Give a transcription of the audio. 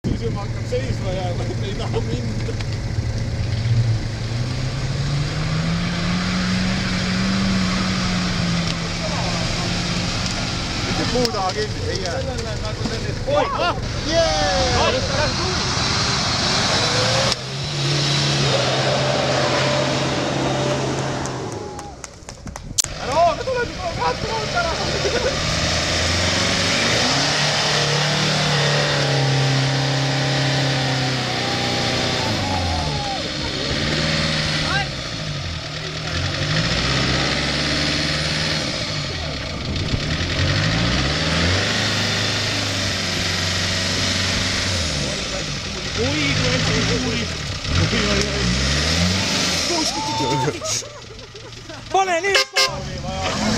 Siis juba hakkab seisma jääma, et ei taha minna. Mitte puu taha kinni, ei jää. Oi! Jee! Ära hooga tuleb juba, vaata ära! Pane nüüd!